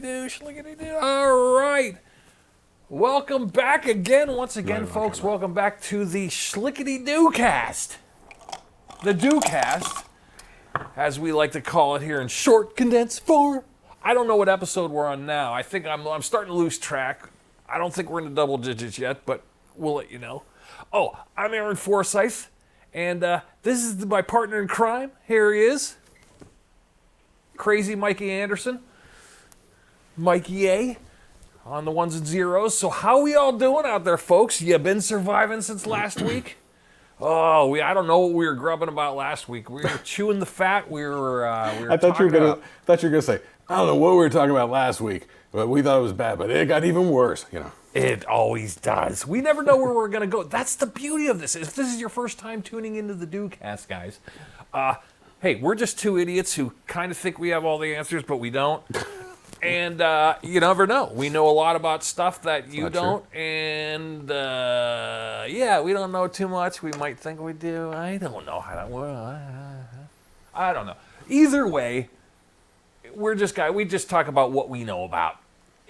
Shlicketty Doo. All right. Welcome back again. Once again, folks, welcome back to the Shlicketty DooCast. The DooCast, as we like to call it here in short, condensed form. I don't know what episode we're on now. I think I'm starting to lose track. I don't think we're in the double digits yet, but we'll let you know. Oh, I'm Aaron Forsyth, and this is my partner in crime. Here he is. Crazy Mikey Anderson. Mikey A. On the ones and zeros. So how we all doing out there, folks? You been surviving since last week? Oh, I don't know what we were grubbing about last week. We were chewing the fat. We were I thought you were gonna say, I don't know what we were talking about last week, but we thought it was bad, but it got even worse, you know. It always does. We never know where we're gonna go. That's the beauty of this. If this is your first time tuning into the DooCast, guys, hey, we're just two idiots who kind of think we have all the answers, but we don't. And you never know. We know a lot about stuff that you don't. True. And yeah, we don't know too much. We might think we do. I don't know how that works. I don't know. Either way, we just talk about what we know about.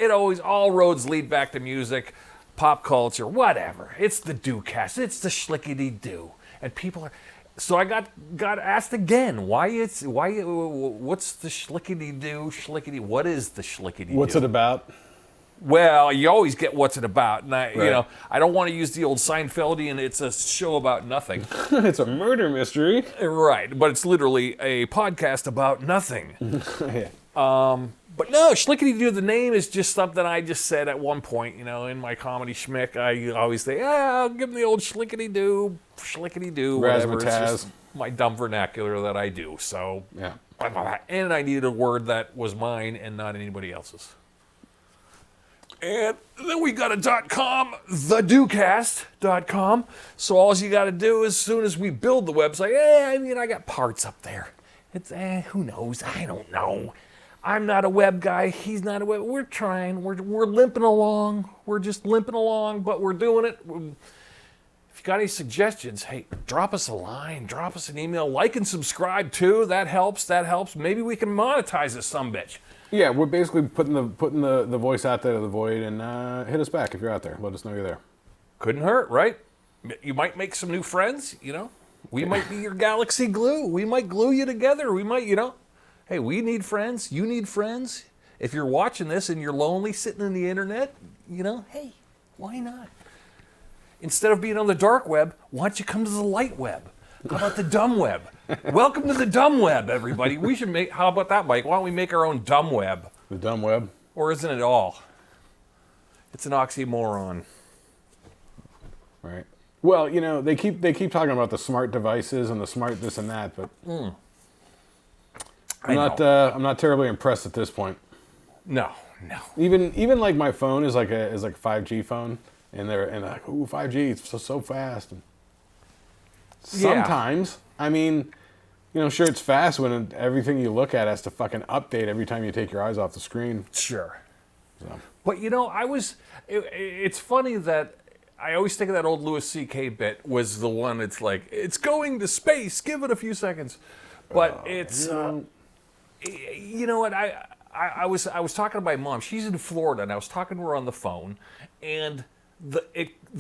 All roads lead back to music, pop culture, whatever. It's the DooCast. It's the Shlicketty Doo. And people are... So I got asked again, what's the Shlicketty Doo? What is the Shlicketty Doo? What's it about? Well, you always get what's it about. And I don't want to use the old Seinfeldian, it's a show about nothing. It's a murder mystery. Right, but it's literally a podcast about nothing. Yeah. But no, Shlicketty Doo, the name is just something I just said at one point, in my comedy schmick. I always say, I'll give them the old Shlicketty Doo, whatever. It's just my dumb vernacular that I do. So, yeah. And I needed a word that was mine and not anybody else's. And then we got a .com, thedoocast.com. So all you got to do as soon as we build the website, I got parts up there. It's, who knows? I don't know. I'm not a web guy. He's not a web. We're trying. We're limping along. We're just limping along, but we're doing it. If you got any suggestions, hey, drop us a line. Drop us an email. Like and subscribe, too. That helps. Maybe we can monetize this sumbitch. Yeah, we're basically putting the voice out there to the void, and hit us back if you're out there. Let us know you're there. Couldn't hurt, right? You might make some new friends, We might be your galaxy glue. We might glue you together. We might, Hey, we need friends. You need friends. If you're watching this and you're lonely sitting in the internet, hey, why not? Instead of being on the dark web, why don't you come to the light web? How about the dumb web? Welcome to the dumb web, everybody. How about that, Mike? Why don't we make our own dumb web? The dumb web? Or isn't it all? It's an oxymoron. Right. Well, they keep talking about the smart devices and the smart this and that, but... I'm not terribly impressed at this point. No. Even like my phone is like a 5G phone, and they're like, ooh, 5G, it's so fast. And sometimes, sure, it's fast when everything you look at has to fucking update every time you take your eyes off the screen. Sure. So. But it's funny that I always think of that old Louis C.K. bit was the one that's like, it's going to space, give it a few seconds. But it's... you know what? I was talking to my mom. She's in Florida, and I was talking to her on the phone, and the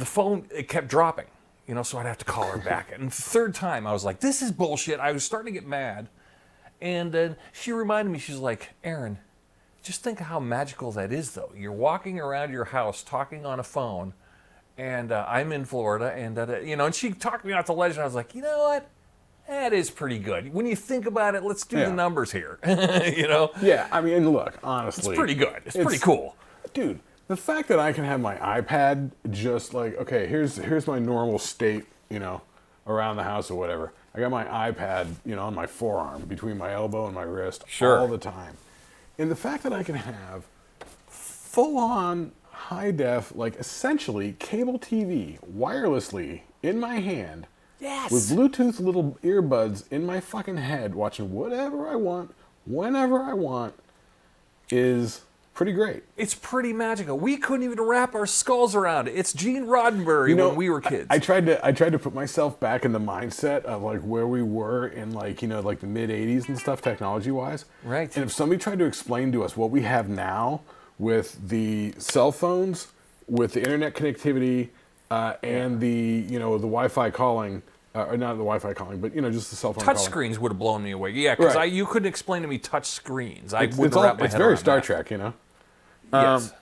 phone kept dropping. So I'd have to call her back. And the third time, I was like, "This is bullshit." I was starting to get mad, and then she reminded me. She's like, "Aaron, just think of how magical that is, though. You're walking around your house talking on a phone, and I'm in Florida, and And she talked me out the ledge, and I was like, "You know what? That is pretty good. When you think about it, let's do the numbers here." Yeah, look, honestly. It's pretty good. It's pretty cool. Dude, the fact that I can have my iPad just like, okay, here's my normal state, around the house or whatever. I got my iPad, on my forearm, between my elbow and my wrist all the time. And the fact that I can have full-on, high-def, like essentially cable TV, wirelessly, in my hand, yes, with Bluetooth little earbuds in my fucking head, watching whatever I want, whenever I want, is pretty great. It's pretty magical. We couldn't even wrap our skulls around it. It's Gene Roddenberry when we were kids. I tried to put myself back in the mindset of like where we were in like, you know, like the mid 80s and stuff technology wise. Right. And if somebody tried to explain to us what we have now with the cell phones, with the internet connectivity, and the, you know, the Wi-Fi calling, or not the Wi-Fi calling, but, you know, just the cell phone Touch calling. screens would have blown me away. Yeah, because Right. you couldn't explain to me touch screens. I It's wouldn't wrap my it's head very around Star that. Trek, you know. Yes.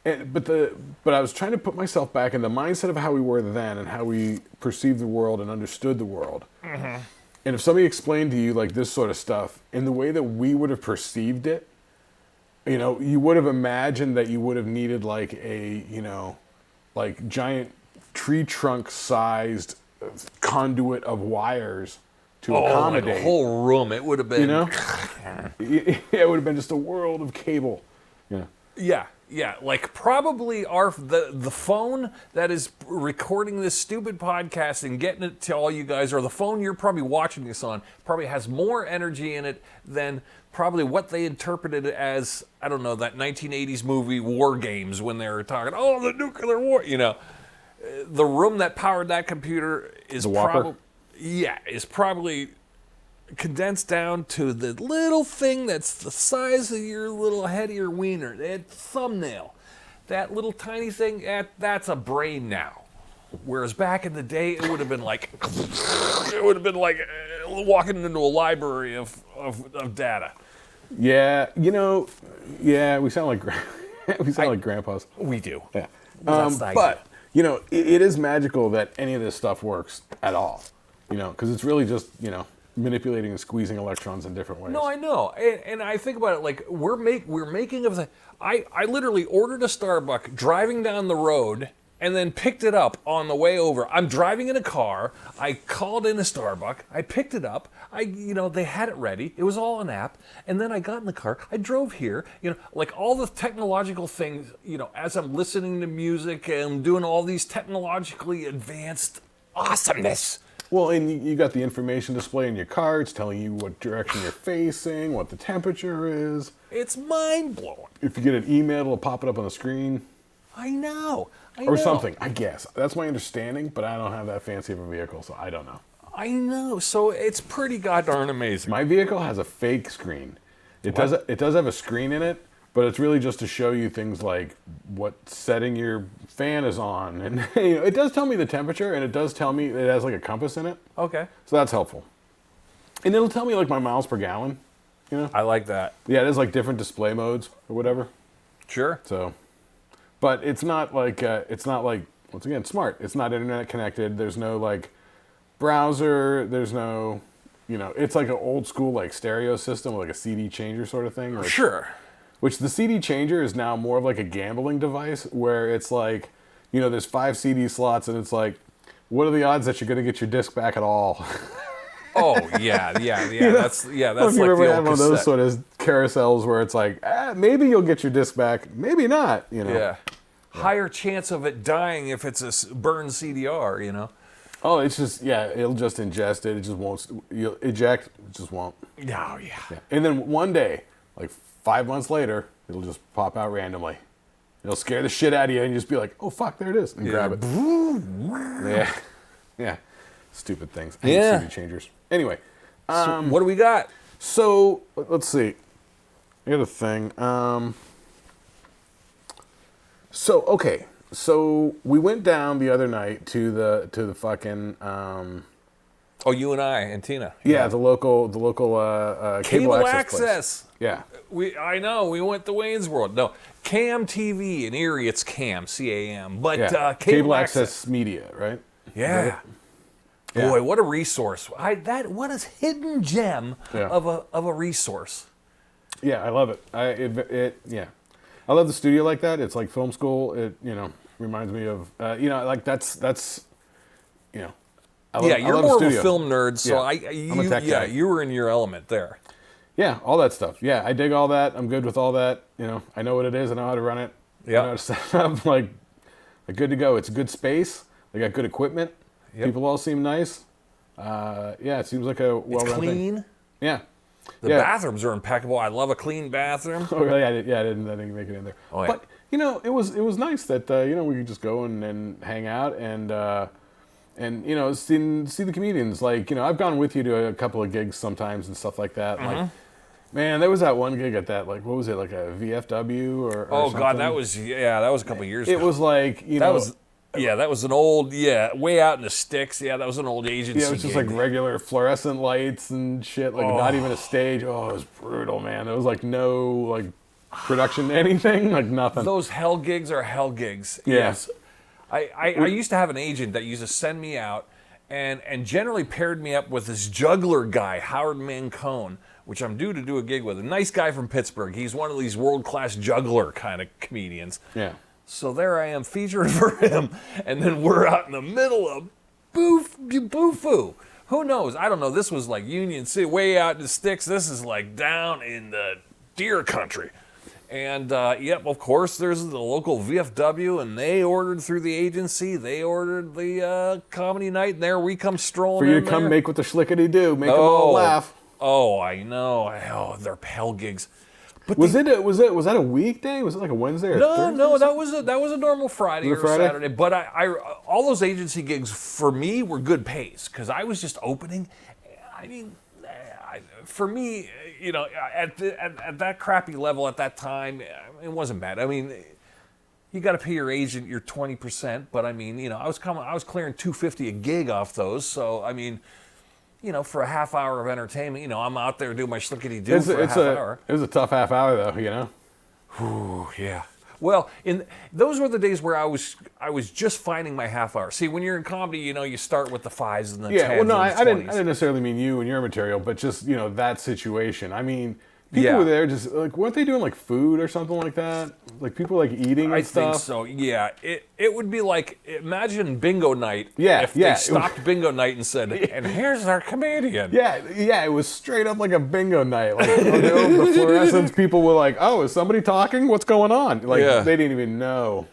But I was trying to put myself back in the mindset of how we were then and how we perceived the world and understood the world. Mm-hmm. And if somebody explained to you like this sort of stuff in the way that we would have perceived it, you know, you would have imagined that you would have needed like a, you know, like giant tree trunk sized conduit of wires to accommodate. Like a whole room. It would have been. You know, it would have been just a world of cable. You know. Yeah. Like probably the phone that is recording this stupid podcast and getting it to all you guys, or the phone you're probably watching this on, probably has more energy in it than probably what they interpreted as, I don't know, that 1980s movie War Games when they were talking, oh, the nuclear war, you know. The room that powered that computer is The Whopper? probably condensed down to the little thing that's the size of your little head of your wiener, that thumbnail. That little tiny thing, that's a brain now. Whereas back in the day, it would have been like, walking into a library of data. Yeah, you know, yeah, we sound like like grandpas. We do. Yeah, That's the idea. but you know, it is magical that any of this stuff works at all. You know, because it's really just, you know, manipulating and squeezing electrons in different ways. No, I know, and I think about it like we're making of the. I literally ordered a Starbucks driving down the road and then picked it up on the way over. I'm driving in a car. I called in a Starbucks. I picked it up. They had it ready. It was all an app. And then I got in the car. I drove here. You know, like all the technological things. You know, as I'm listening to music and doing all these technologically advanced awesomeness. Well, and you got the information display in your car. It's telling you what direction you're facing, what the temperature is. It's mind blowing. If you get an email, it'll pop it up on the screen. I know. Or something, I guess. That's my understanding, but I don't have that fancy of a vehicle, so I don't know. I know. So it's pretty goddamn amazing. My vehicle has a fake screen. It does have a screen in it, but it's really just to show you things like what setting your fan is on. And you know, it does tell me the temperature, and it does tell me it has like a compass in it. Okay. So that's helpful. And it'll tell me like my miles per gallon, you know? I like that. Yeah, it has like different display modes or whatever. Sure. So, but it's not like once again smart. It's not internet connected. There's no like browser. There's no, you know, it's like an old school like stereo system with like a CD changer sort of thing. Sure. Which the CD changer is now more of like a gambling device where it's like, you know, there's 5 CD slots and it's like, what are the odds that you're going to get your disc back at all? Oh yeah. That's If like you the ever old had one of those cassette. sort of carousels where it's like, maybe you'll get your disc back, maybe not, you know. Yeah. Higher chance of it dying if it's a burned CDR, you know. Oh, it's just, yeah, it'll just ingest it. It just won't, you'll eject, it just won't. Oh yeah. Yeah. And then one day, like 5 months later, it'll just pop out randomly. It'll scare the shit out of you and you just be like, oh fuck, there it is. And grab it. Yeah. Yeah. Stupid things. I hate Yeah. CD changers. Anyway. So what do we got? So, let's see. I got a thing. Okay. So we went down the other night to the fucking Oh, you and I and Tina. the local cable access place. Yeah. I know. We went to Wayne's World. No, Cam TV in Erie. It's Cam, C-A-M. But Yeah. cable access media, right? Yeah. Yeah. Boy, what a resource! What a hidden gem Yeah. of a resource. Yeah, I love it. Yeah, I love the studio like that. It's like film school. It reminds me of like that's I love, You're I love more the of a studio. film nerd, so Yeah. I'm a tech guy. you were in your element there. Yeah, all that stuff. Yeah, I dig all that. I'm good with all that. You know, I know what it is. I know how to run it. Yeah. I know how to set it up. Like good to go. It's a good space. They got good equipment. Yep. People all seem nice. Yeah, it seems like a well-run It's clean. thing. Yeah. The bathrooms are impeccable. I love a clean bathroom. Oh, really? I didn't make it in there. Oh, yeah. But it was nice that we could just go and hang out and see the comedians. Like I've gone with you to a couple of gigs sometimes and stuff like that. Mm-hmm. Like, man, there was that one gig at that, like, what was it, like a VFW or Oh something? God, that was a couple of years ago. It was like that was an old way out in the sticks. Yeah, that was an old agency. Yeah, it was just gig. like regular fluorescent lights and shit. Like not even a stage. Oh, it was brutal, man. There was like no like production anything, like nothing. Those hell gigs are hell gigs. Yeah. Yes. I used to have an agent that used to send me out and generally paired me up with this juggler guy, Howard Mancone, which I'm due to do a gig with. A nice guy from Pittsburgh. He's one of these world-class juggler kind of comedians. Yeah. So there I am featuring for him, and then we're out in the middle of Boo-Foo. Who knows? I don't know. This was like Union City, way out in the sticks. This is like down in the deer country. And, of course, there's the local VFW, and they ordered through the agency. They ordered the comedy night, and there we come strolling For you in to come there. make with the Shlicketty Doo, make them all laugh. Oh, I know. Oh, they're hell gigs. But Was that a weekday? Was it like a Wednesday or Thursday? No, that was a normal Friday or Friday? Saturday. But I all those agency gigs for me were good pays because I was just opening. I mean, for me, at that crappy level at that time, it wasn't bad. I mean, you got to pay your agent your 20%, but I mean, I was clearing $250 a gig off those. So I mean, for a half hour of entertainment, I'm out there doing my Shlicketty Doo for a half hour. It was a tough half hour though, Ooh, yeah. Well, those were the days where I was just finding my half hour. See, when you're in comedy, you start with the 5s and the 10s. Yeah, well, no, and the I 20s. didn't necessarily mean you and your material, but just that situation. I mean, people were there just like, weren't they doing like food or something like that? Like people like eating and stuff. I think so. Yeah, it would be like, imagine bingo night. Yeah, if they stopped bingo night and said, and here's our comedian. Yeah, it was straight up like a bingo night. Like the fluorescence people were like, "Oh, is somebody talking? What's going on?" Like they didn't even know.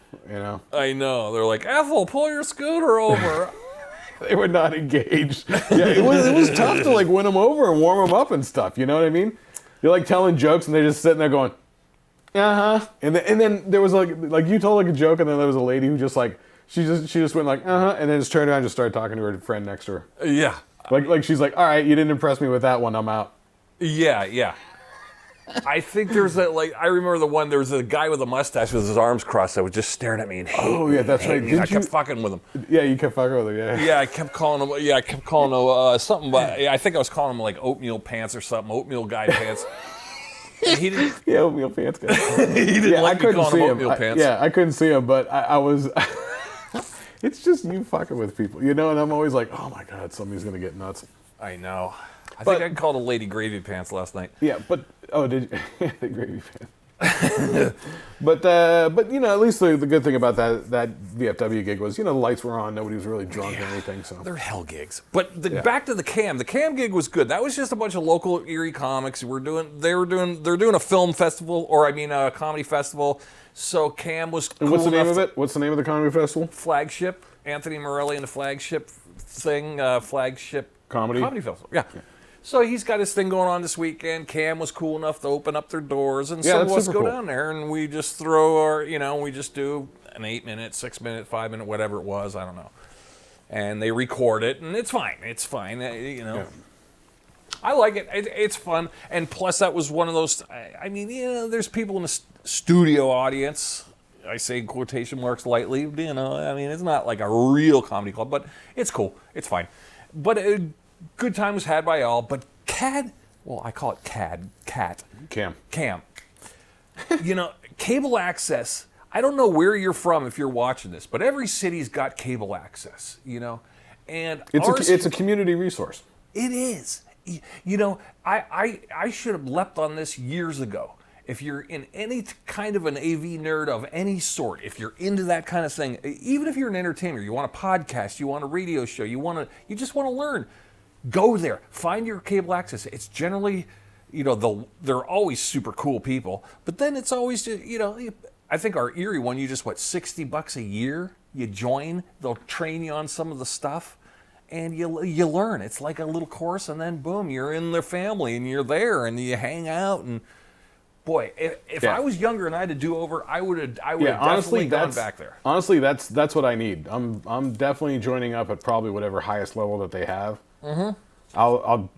I know. They're like, Ethel, pull your scooter over. They were not engaged. Yeah, it was tough to like win them over and warm them up and stuff. You know what I mean? You're like telling jokes and they're just sitting there going, uh-huh. And then there was like you told like a joke and then there was a lady who just like she just went like uh-huh and then just turned around and just started talking to her friend next to her. Yeah. Like she's like, all right, you didn't impress me with that one, I'm out. Yeah. I think there's I remember there was a guy with a mustache with his arms crossed that was just staring at me and oh yeah, that's right. I kept fucking with him. Yeah, you kept fucking with him, yeah. Yeah, I kept calling him something, but I think I was calling him like oatmeal pants or something, oatmeal guy pants. And he didn't. Yeah, oatmeal pants guy. He didn't like me calling him oatmeal pants. I couldn't see him, but I was. It's just you fucking with people, and I'm always like, oh my god, somebody's gonna get nuts. I know. I think I called a lady gravy pants last night. Yeah, but did you? The gravy pants. but at least the good thing about that VFW gig was the lights were on, nobody was really drunk or anything. So they're hell gigs. But back to the Cam. The Cam gig was good. That was just a bunch of local Erie comics. They're doing a film festival, or a comedy festival. So Cam was cool. And what's the name of it? What's the name of the comedy festival? Flagship. Anthony Morelli and the Flagship thing. Flagship comedy festival. Yeah. So he's got his thing going on this weekend. Cam was cool enough to open up their doors, and some of us go down there, and we just throw our, we just do an 8-minute, 6-minute, 5-minute, whatever it was, I don't know. And they record it, and it's fine. It's fine, Yeah. I like it. It's fun, and plus that was one of those. There's people in the studio audience. I say in quotation marks lightly. It's not like a real comedy club, but it's cool. It's fine. But good time was had by all. But CAD, well, I call it CAD, Cat. Cam. Cable access. I don't know where you're from if you're watching this, but every city's got cable access. And it's a community resource. It is. I should have leapt on this years ago. If you're in any kind of an AV nerd of any sort, if you're into that kind of thing, even if you're an entertainer, you want a podcast, you want a radio show, you just want to learn, go there. Find your cable access. It's generally, they're always super cool people, but then it's always, I think our Erie one, you just $60 a year, you join, they'll train you on some of the stuff. and you learn. It's like a little course, and then boom, you're in their family, and you're there, and you hang out. And boy, if I was younger and I had a do-over, I would have definitely gone back there. Honestly, that's what I need. I'm definitely joining up at probably whatever highest level that they have. Mm-hmm. I'll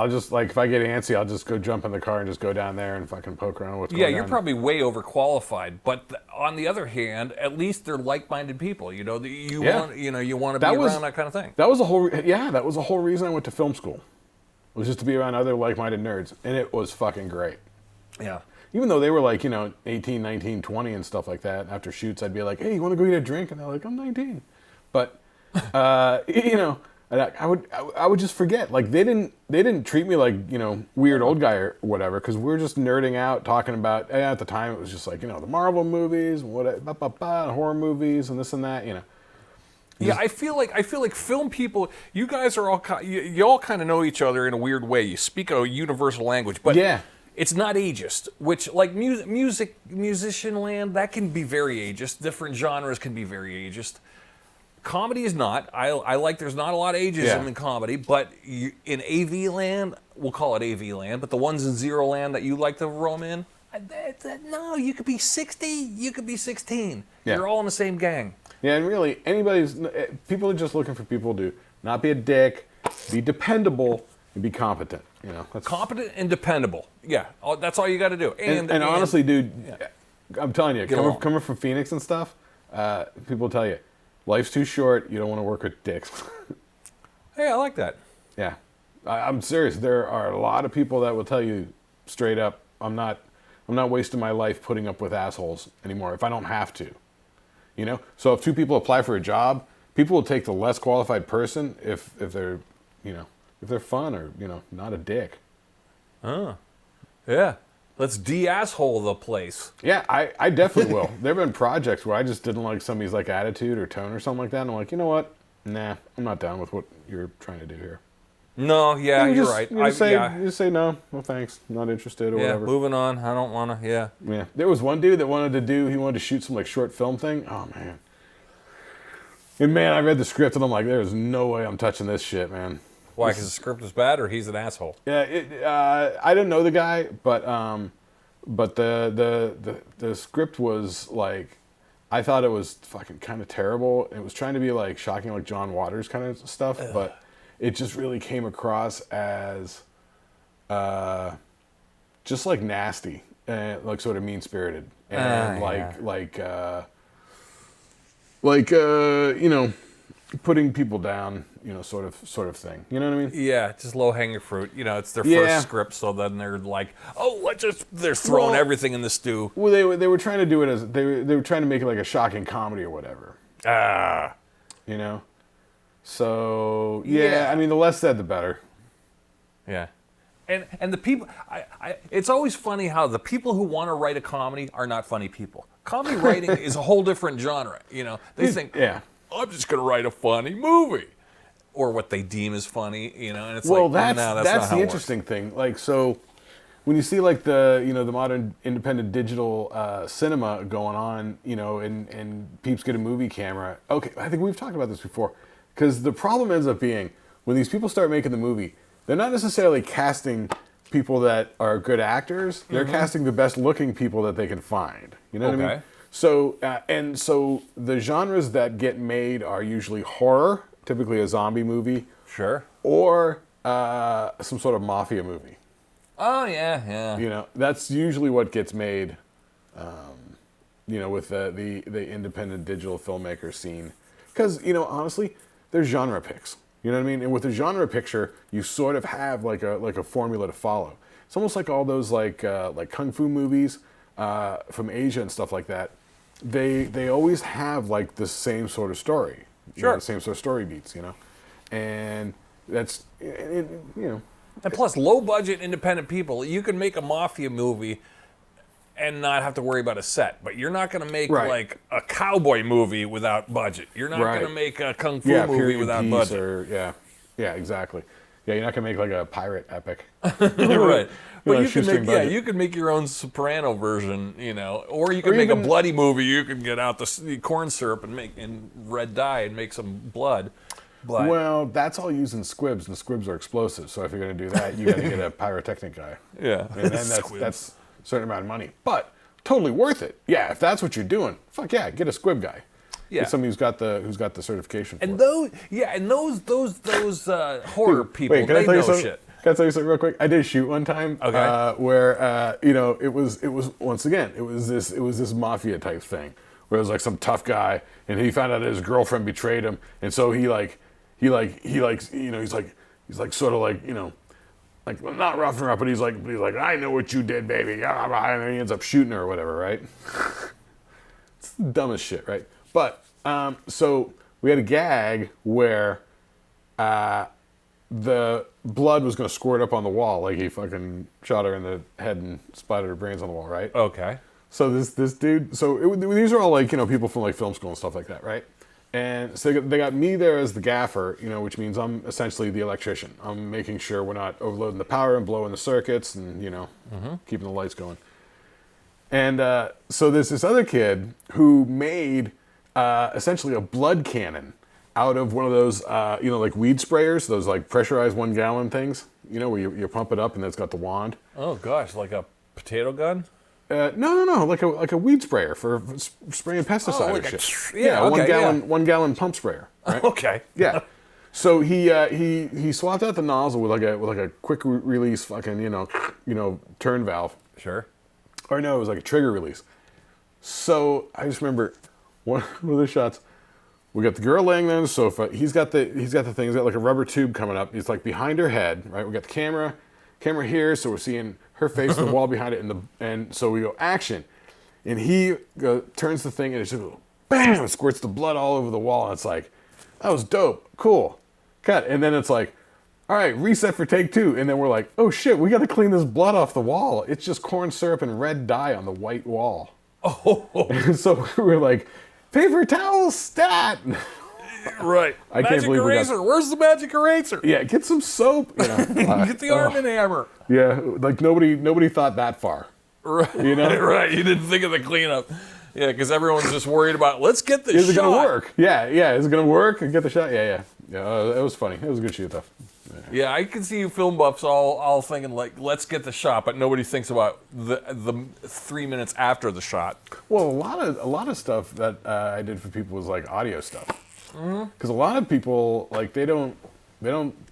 just, like, if I get antsy, I'll just go jump in the car and just go down there and fucking poke around what's going on. Yeah, you're probably way overqualified, but on the other hand, at least they're like-minded people. You want to be around that kind of thing. That was the whole reason I went to film school. Was just to be around other like-minded nerds, and it was fucking great. Yeah. Even though they were like, 18, 19, 20 and stuff like that. After shoots, I'd be like, hey, you want to go get a drink? And they're like, I'm 19. But, I would just forget. Like, they didn't treat me like, weird old guy or whatever, because we were just nerding out, talking about, at the time it was just like, the Marvel movies, horror movies, and this and that, Yeah, I feel like film people. You guys are all you all kind of know each other in a weird way. You speak a universal language, but yeah. It's not ageist. Which, like musician land, that can be very ageist. Different genres can be very ageist. Comedy is not. I like. There's not a lot of ageism in comedy, but in AV land, we'll call it AV land. But the ones in Zero land that you like to roam in, no, you could be 60, you could be 16. Yeah. You're all in the same gang. Yeah, and really, people are just looking for people to not be a dick, be dependable, and be competent. That's competent and dependable. Yeah, that's all you got to do. And honestly, dude, I'm telling you, coming from Phoenix and stuff, people tell you, life's too short. You don't want to work with dicks. Hey, I like that. Yeah, I'm serious. There are a lot of people that will tell you straight up, I'm not wasting my life putting up with assholes anymore if I don't have to. So if two people apply for a job, people will take the less qualified person if they're, if they're fun or, not a dick. Yeah. Let's de-asshole the place. Yeah, I definitely will. There have been projects where I just didn't like somebody's like attitude or tone or something like that. And I'm like, you know what? Nah, I'm not down with what you're trying to do here. No, yeah, you're right. You just say no, thanks, not interested or whatever. Yeah, moving on. I don't want to, yeah. Yeah, there was one dude that wanted to shoot some like short film thing. Oh, man. And man, I read the script and I'm like, there's no way I'm touching this shit, man. Why, because the script was bad or he's an asshole? Yeah, I didn't know the guy, but the script was like, I thought it was fucking kind of terrible. It was trying to be like shocking, like John Waters kind of stuff, but it just really came across as just like nasty and like sort of mean-spirited and putting people down, sort of thing. You know what I mean? Yeah, just low-hanging fruit. It's their first script, so then they're like, oh, they're throwing everything in the stew. Well, they were trying to do it as they were trying to make it like a shocking comedy or whatever. So yeah, I mean, the less said, the better. Yeah, and the people, it's always funny how the people who want to write a comedy are not funny people. Comedy writing is a whole different genre. They think, I'm just going to write a funny movie, or what they deem as funny. And it's that's the interesting thing. Like, so when you see like the modern independent digital cinema going on, and peeps get a movie camera. Okay, I think we've talked about this before. Because the problem ends up being, when these people start making the movie, they're not necessarily casting people that are good actors. They're casting the best looking people that they can find. You know what I mean? So, so the genres that get made are usually horror, typically a zombie movie. Sure. Or some sort of mafia movie. Oh, yeah. That's usually what gets made, with the independent digital filmmaker scene. Because, honestly, there's genre picks. You know what I mean? And with a genre picture, you sort of have like a formula to follow. It's almost like all those like kung fu movies from Asia and stuff like that. They always have like the same sort of story. Sure. The same sort of story beats, And that's, And plus, low budget independent people, you can make a mafia movie and not have to worry about a set. But you're not going to make like a cowboy movie without budget. You're not going to make a kung fu movie without budget. Yeah, exactly. Yeah, you're not going to make like a pirate epic. Right. But you can make your own Soprano version, or you can make a bloody movie. You can get out the corn syrup and red dye and make some blood. But Well, that's all using squibs, and squibs are explosive. So if you're going to do that, you got to get a pyrotechnic guy. yeah, And then that's a certain amount of money. But totally worth it. Yeah, if that's what you're doing, fuck yeah, get a squib guy. Yeah. Get somebody who's got the certification for and it. those horror people, Wait, can they I tell you know something? shit. Can I tell you something real quick? I did a shoot one time, Okay. where it was once again it was this mafia type thing where it was like some tough guy and he found out that his girlfriend betrayed him, and so he's like sort of like, like not rough and rough, but he's like I know what you did, baby, and then he ends up shooting her or whatever, right? It's the dumbest shit, right? But so we had a gag where the blood was going to squirt up on the wall, like he fucking shot her in the head and splattered her brains on the wall, right? Okay. So this dude, these are all like, people from like film school and stuff like that, right? And so they got me there as the gaffer, which means I'm essentially the electrician. I'm making sure we're not overloading the power and blowing the circuits and, keeping the lights going. And so there's this other kid who made essentially a blood cannon out of one of those, like weed sprayers, those like pressurized 1 gallon things, where you pump it up and it's got the wand. Oh gosh, like a potato gun? No, like a weed sprayer for spraying pesticide like or a- shit. yeah, okay, 1 gallon pump sprayer. Right? Okay. Yeah. So he swapped out the nozzle with like a quick release fucking turn valve. Sure. Or no, it was like a trigger release. So I just remember one of the shots. We got the girl laying there on the sofa. He's got the thing. He's got like a rubber tube coming up. It's like behind her head, right? We got the camera here, so we're seeing her face, the wall behind it, and so we go action, and he turns the thing, and it's just bam, squirts the blood all over the wall, and it's like, that was dope, cool, cut, and then it's like, all right, reset for take 2, and then we're like, oh shit, we got to clean this blood off the wall. It's just corn syrup and red dye on the white wall. Oh. And so we're like, paper towels, stat. Right. I can't Magic believe we got- eraser. Where's the magic eraser? Yeah, get some soap. Get the arm and hammer. Yeah, like nobody thought that far. Right. Right. You didn't think of the cleanup. Yeah, because everyone's just worried about, let's get the Is shot. it gonna work? Yeah. Is it gonna work? Get the shot. Yeah. It was funny. It was a good shoot though. Yeah, I can see you film buffs all thinking like, let's get the shot, but nobody thinks about the 3 minutes after the shot. Well, a lot of stuff that I did for people was like audio stuff. Because a lot of people like they don't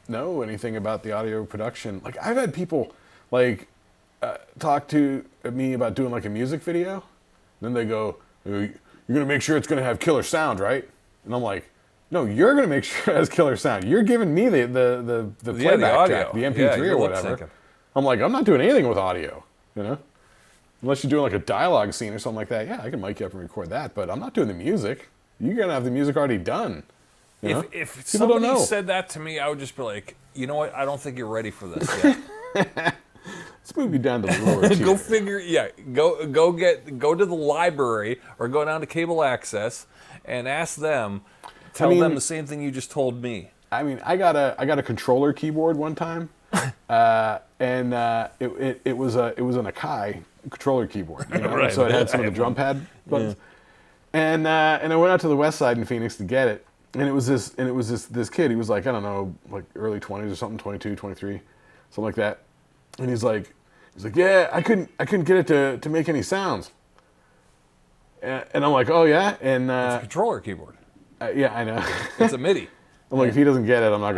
know anything about the audio production. Like I've had people like talk to me about doing like a music video, and then they go, "You're gonna make sure it's gonna have killer sound, right?" And I'm like, "No, you're gonna make sure it has killer sound. You're giving me the playback audio. track, the MP3 Yeah, you're or whatever." lip-syncing. I'm like, I'm not doing anything with audio, unless you're doing like a dialogue scene or something like that. Yeah, I can mic you up and record that, but I'm not doing the music. You're gonna have the music already done. If People don't somebody know. said that to me, I would just be like, you know what? I don't think you're ready for this yet. Let's move you down to the lower tier. Go figure. Yeah, go to the library or go down to cable access and ask them. Tell them the same thing you just told me. I mean, I got a controller keyboard one time, and it was an Akai controller keyboard. Right. So it had some of the drum pad buttons. And I went out to the west side in Phoenix to get it, and it was this kid. He was like, I don't know, like early 20s or something, 22, 23, something like that. And he's like, yeah, I couldn't get it to make any sounds. And I'm like, oh yeah, and It's a controller keyboard. yeah, I know. It's a MIDI. I'm like, if he doesn't get it, I'm not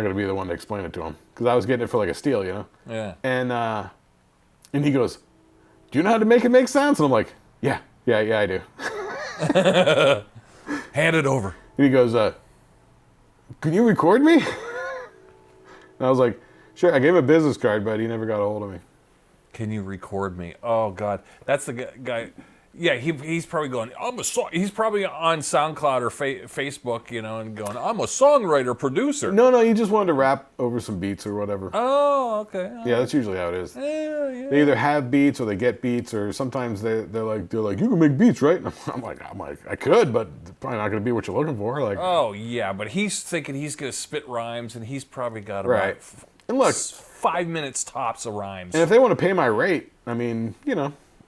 gonna be the one to explain it to him, because I was getting it for like a steal, Yeah. And he goes, do you know how to make it make sounds? And I'm like, yeah, I do. Hand it over. And he goes, can you record me? And I was like, sure. I gave him a business card, but he never got a hold of me. Can you record me? Oh God, that's the guy. Yeah, he's probably going. He's probably on SoundCloud or Facebook, and going, I'm a songwriter producer. No, he just wanted to rap over some beats or whatever. Oh, okay. Yeah, that's usually how it is. Yeah. They either have beats or they get beats, or sometimes they're like you can make beats, right? And I'm like I could, but it's probably not going to be what you're looking for. Like, Oh yeah, but he's thinking he's going to spit rhymes, and he's probably got about Right. And look, 5 minutes tops of rhymes. and if they want to pay my rate, I mean,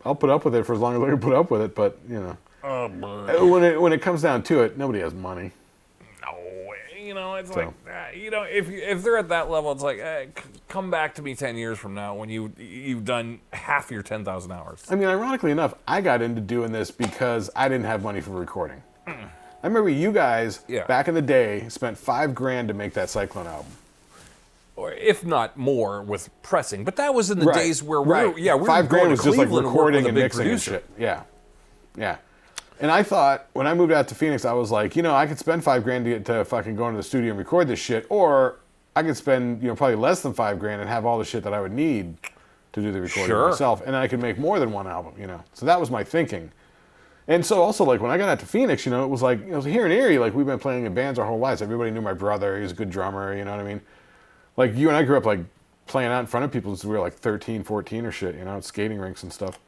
I'll put up with it for as long as I can put up with it. But Oh boy. when it comes down to it, nobody has money. No way. You know, it's So. like, if they're at that level, it's like, come back to me 10 years from now when you've done half your 10,000 hours. I mean, ironically enough, I got into doing this because I didn't have money for recording. I remember you guys, back in the day, spent $5,000 to make that Cyclone album. Or if not more with pressing. But that was in the days where we were $5,000 was just like Cleveland recording and and mixing and shit. Yeah. And I thought, when I moved out to Phoenix, I was like, I could spend $5,000 to get to fucking go into the studio and record this shit, or I could spend, probably less than $5,000 and have all the shit that I would need to do the recording myself, and I could make more than one album, So that was my thinking. And so also, like, when I got out to Phoenix, it was like, here in Erie, like, we've been playing in bands our whole lives. Everybody knew my brother. He was a good drummer, you know what I mean? Like, you and I grew up, like, playing out in front of people since we were, like, 13, 14 or shit, at skating rinks and stuff.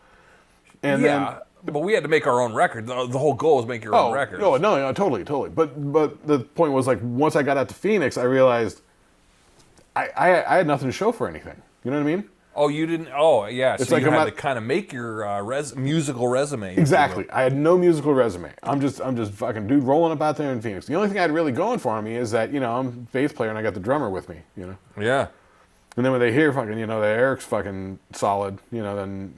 And then, but we had to make our own record. The whole goal was make your own record. No, totally. But the point was, like, once I got out to Phoenix, I realized I had nothing to show for anything. You know what I mean? Oh, you didn't? Oh, yeah. It's so like you had to kind of make your musical resume. Exactly. I had no musical resume. I'm just fucking dude rolling up out there in Phoenix. The only thing I had really going for me is that, I'm a bass player and I got the drummer with me, Yeah. And then when they hear fucking, that Eric's fucking solid, then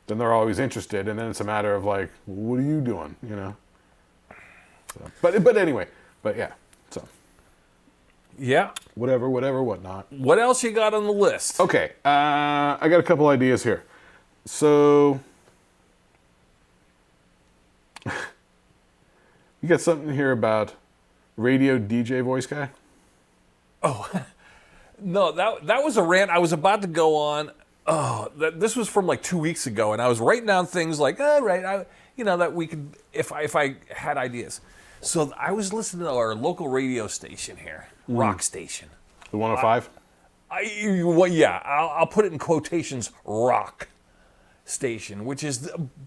they're always interested. And then it's a matter of like, what are you doing, So, but anyway, yeah, so. Yeah. Whatever, whatnot. What else you got on the list? Okay, I got a couple ideas here. So, you got something here about radio DJ voice guy? Oh, no, that was a rant I was about to go on. Oh, this was from like 2 weeks ago, and I was writing down things like, that we could, if I had ideas. So I was listening to our local radio station here, rock station. The 105? I'll put it in quotations, rock station, which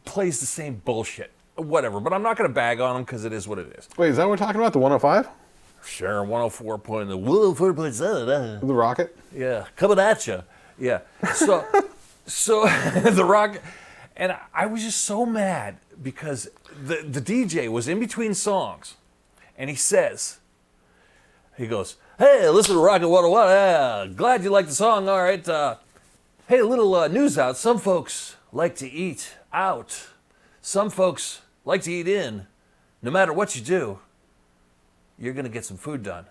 plays the same bullshit. Whatever, but I'm not going to bag on them because it is what it is. Wait, is that what we're talking about, the 105? Sure, 104.0. The Rocket? Yeah, coming at you. Yeah. So the rock, and I was just so mad because the DJ was in between songs, and he goes, "Hey, listen to Rocket 101. Yeah, glad you like the song. All right. Hey, a little news out. Some folks like to eat out. Some folks like to eat in. No matter what you do, you're gonna get some food done.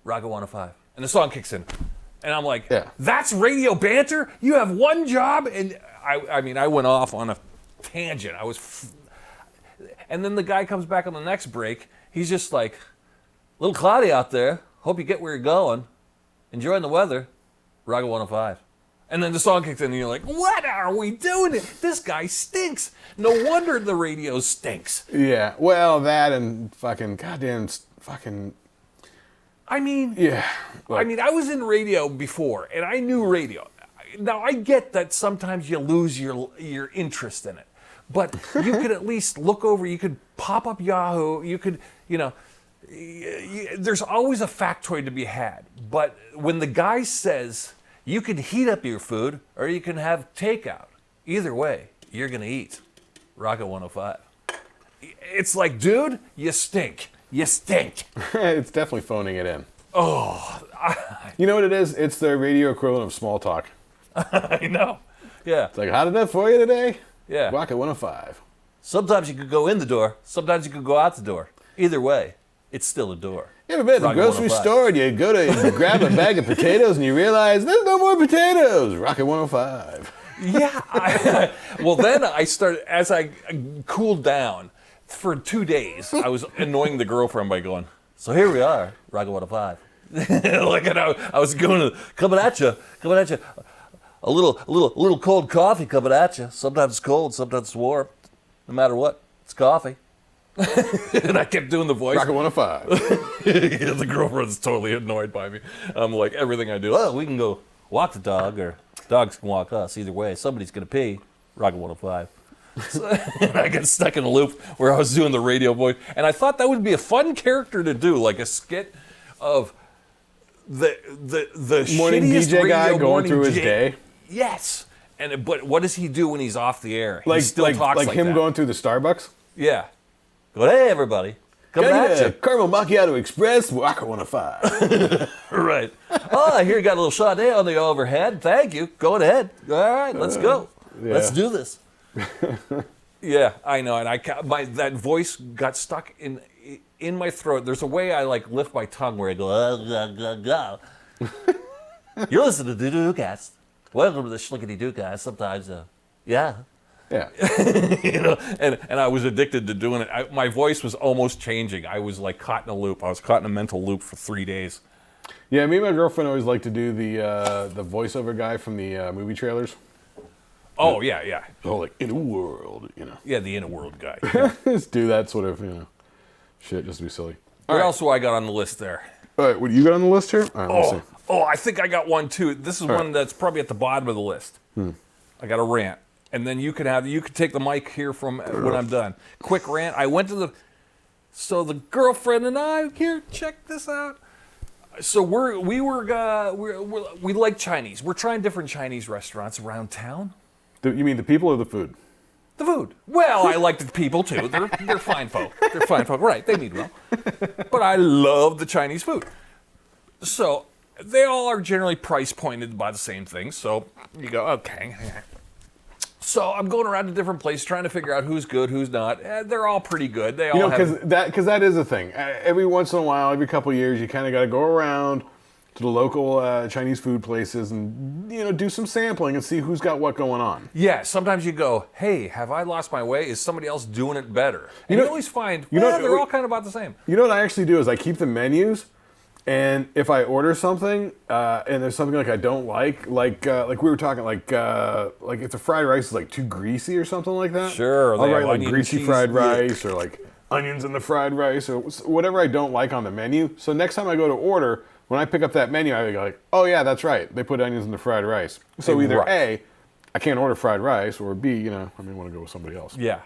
Rocket 105." And the song kicks in. And I'm like, That's radio banter? You have one job? And I went off on a tangent. And then the guy comes back on the next break. He's just like, "A little cloudy out there. Hope you get where you're going. Enjoying the weather. Rocket 105. And then the song kicks in and you're like, what are we doing? This guy stinks. No wonder the radio stinks. Yeah, well, that and fucking goddamn fucking... I mean, Like, I was in radio before, and I knew radio. Now, I get that sometimes you lose your interest in it, but you could at least look over. You could pop up Yahoo. You could, there's always a factoid to be had. But when the guy says you can heat up your food or you can have takeout, either way, you're gonna eat. Rocket 105. It's like, dude, you stink. You stink. It's definitely phoning it in. Oh. You know what it is? It's the radio equivalent of small talk. I know. Yeah. It's like, how did that for you today? Yeah. Rocket 105. Sometimes you could go in the door. Sometimes you could go out the door. Either way, it's still a door. You ever been to the grocery store and you go to grab a bag of potatoes and you realize there's no more potatoes? Rocket 105. Yeah. Well, then I started, as I cooled down, for 2 days, I was annoying the girlfriend by going, so here we are, Rocket 105. Like, I was coming at you. A little cold coffee coming at you. Sometimes it's cold, sometimes it's warm. No matter what, it's coffee. And I kept doing the voice. Rocket 105. Yeah, the girlfriend's totally annoyed by me. I'm like, everything I do, we can go walk the dog, or dogs can walk us. Either way, somebody's going to pee. Rocket 105. So, and I got stuck in a loop where I was doing the radio voice, and I thought that would be a fun character to do, like a skit of the morning shittiest DJ guy radio going through his day. Yes, but what does he do when he's off the air? Like he still talks like him that. going through the Starbucks. Yeah, go, hey everybody, Coming Can I at get a you. caramel macchiato express? Waka 105. Right. Oh, I hear you got a little Sade on the overhead. Thank you. Go ahead. All right, let's go. Yeah. Let's do this. Yeah, I know. And that voice got stuck in my throat. There's a way I like lift my tongue where I go, You're listening to DooCast. Welcome to the Shlicketty DooCast. Sometimes, yeah. Yeah. And I was addicted to doing it. My voice was almost changing. I was like caught in a loop. I was caught in a mental loop for 3 days. Yeah, me and my girlfriend always like to do the voiceover guy from the movie trailers. Oh, yeah. Oh, like, in a world, Yeah, the inner world guy. Yeah. Just do that sort of, shit just to be silly. What else do I got on the list there? All right, what do you got on the list here? All right, let's see. Oh, I think I got one too. This is one that's probably at the bottom of the list. I got a rant. And then you could take the mic here from when I'm done. Quick rant. I went to so the girlfriend and I, here, check this out. So we like Chinese. We're trying different Chinese restaurants around town. You mean the people or the food? The food. Well, I like the people too. They're fine folk. They're fine folk. Right, they mean well. But I love the Chinese food. So they all are generally price pointed by the same thing. So you go, okay. So I'm going around to different places trying to figure out who's good, who's not. They're all pretty good. They all have... because that is a thing. Every once in a while, every couple of years, you kind of got to go around to the local Chinese food places and do some sampling and see who's got what going on. Yeah, sometimes you go, hey, have I lost my way? Is somebody else doing it better? And you always find, they're all kind of about the same. You know what I actually do is I keep the menus, and if I order something and there's something like I don't like we were talking like if the fried rice is like too greasy or something like that. Sure, I'll write like greasy fried rice or like onions in the fried rice or whatever I don't like on the menu. So next time I go to order, when I pick up that menu, I go like, oh yeah, that's right. They put onions in the fried rice. So either A, I can't order fried rice, or B, I may want to go with somebody else. Yeah.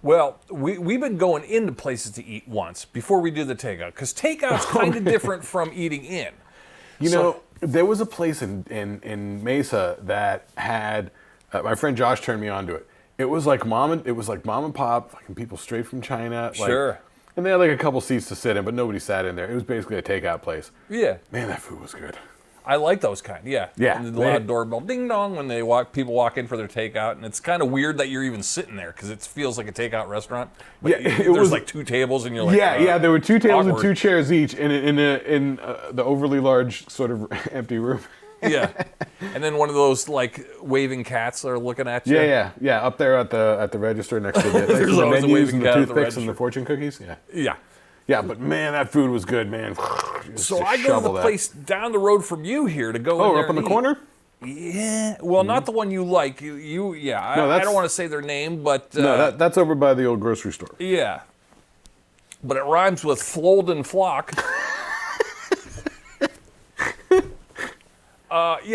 Well, we've been going into places to eat once before we do the takeout, because takeout's kind of different from eating in. There was a place in Mesa that had my friend Josh turned me on to it. It was like mom and pop, fucking people straight from China. Sure. And they had like a couple seats to sit in, but nobody sat in there. It was basically a takeout place. Yeah. Man, that food was good. I like those kind, yeah. Yeah. And the loud doorbell, ding dong, when people walk in for their takeout, and it's kind of weird that you're even sitting there because it feels like a takeout restaurant. But there's like 2 tables, and you're like, there were 2 tables awkward. and 2 chairs each in the overly large sort of empty room. Yeah, and then one of those like waving cats are looking at you. Yeah. Up there at the register next to the always a menus waving and the cat at the toothpicks register. and the fortune cookies. Yeah. Yeah, but man, that food was good, man. So I go to the place down the road from you here to go. Oh, up in the corner? Yeah. Well, not the one you like. I don't want to say their name, but no, that's over by the old grocery store. Yeah. But it rhymes with Flold and Flock.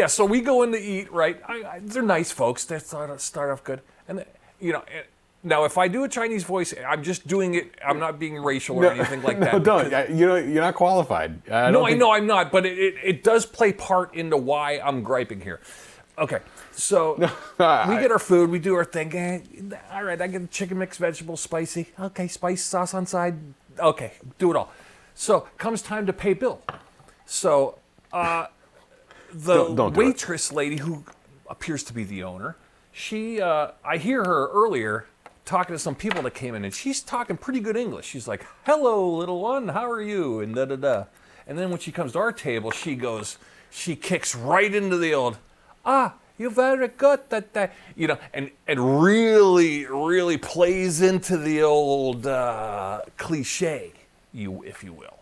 So we go in to eat, right? They're nice folks. They start off good. And, now if I do a Chinese voice, I'm just doing it. I'm not being racial or anything like that. No, don't. You're not qualified. I know I'm not, but it does play part into why I'm griping here. Okay, so we get our food. We do our thing. All right, I get a chicken mixed vegetables, spicy. Okay, spice sauce on side. Okay, do it all. So comes time to pay bill. So the waitress lady, who appears to be the owner, I hear her earlier talking to some people that came in, and she's talking pretty good English. She's like, hello, little one, how are you? And da-da-da. And then when she comes to our table, she kicks right into the old, you're very good at that. And really, really plays into the old cliche, if you will.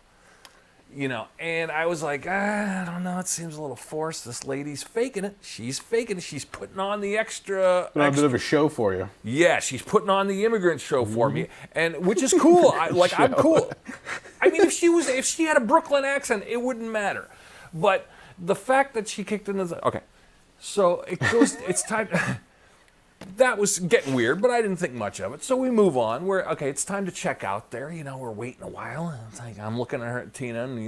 And I was like, I don't know, it seems a little forced. This lady's faking it. She's faking it. She's putting on the extra. A bit of a show for you. Yeah, she's putting on the immigrant show for me, and which is cool. I'm cool. I mean, if she had a Brooklyn accent, it wouldn't matter. But the fact that she kicked into okay, so it goes. It's time. That was getting weird, but I didn't think much of it. So we move on. It's time to check out there. We're waiting a while. And it's like I'm looking at her, Tina, and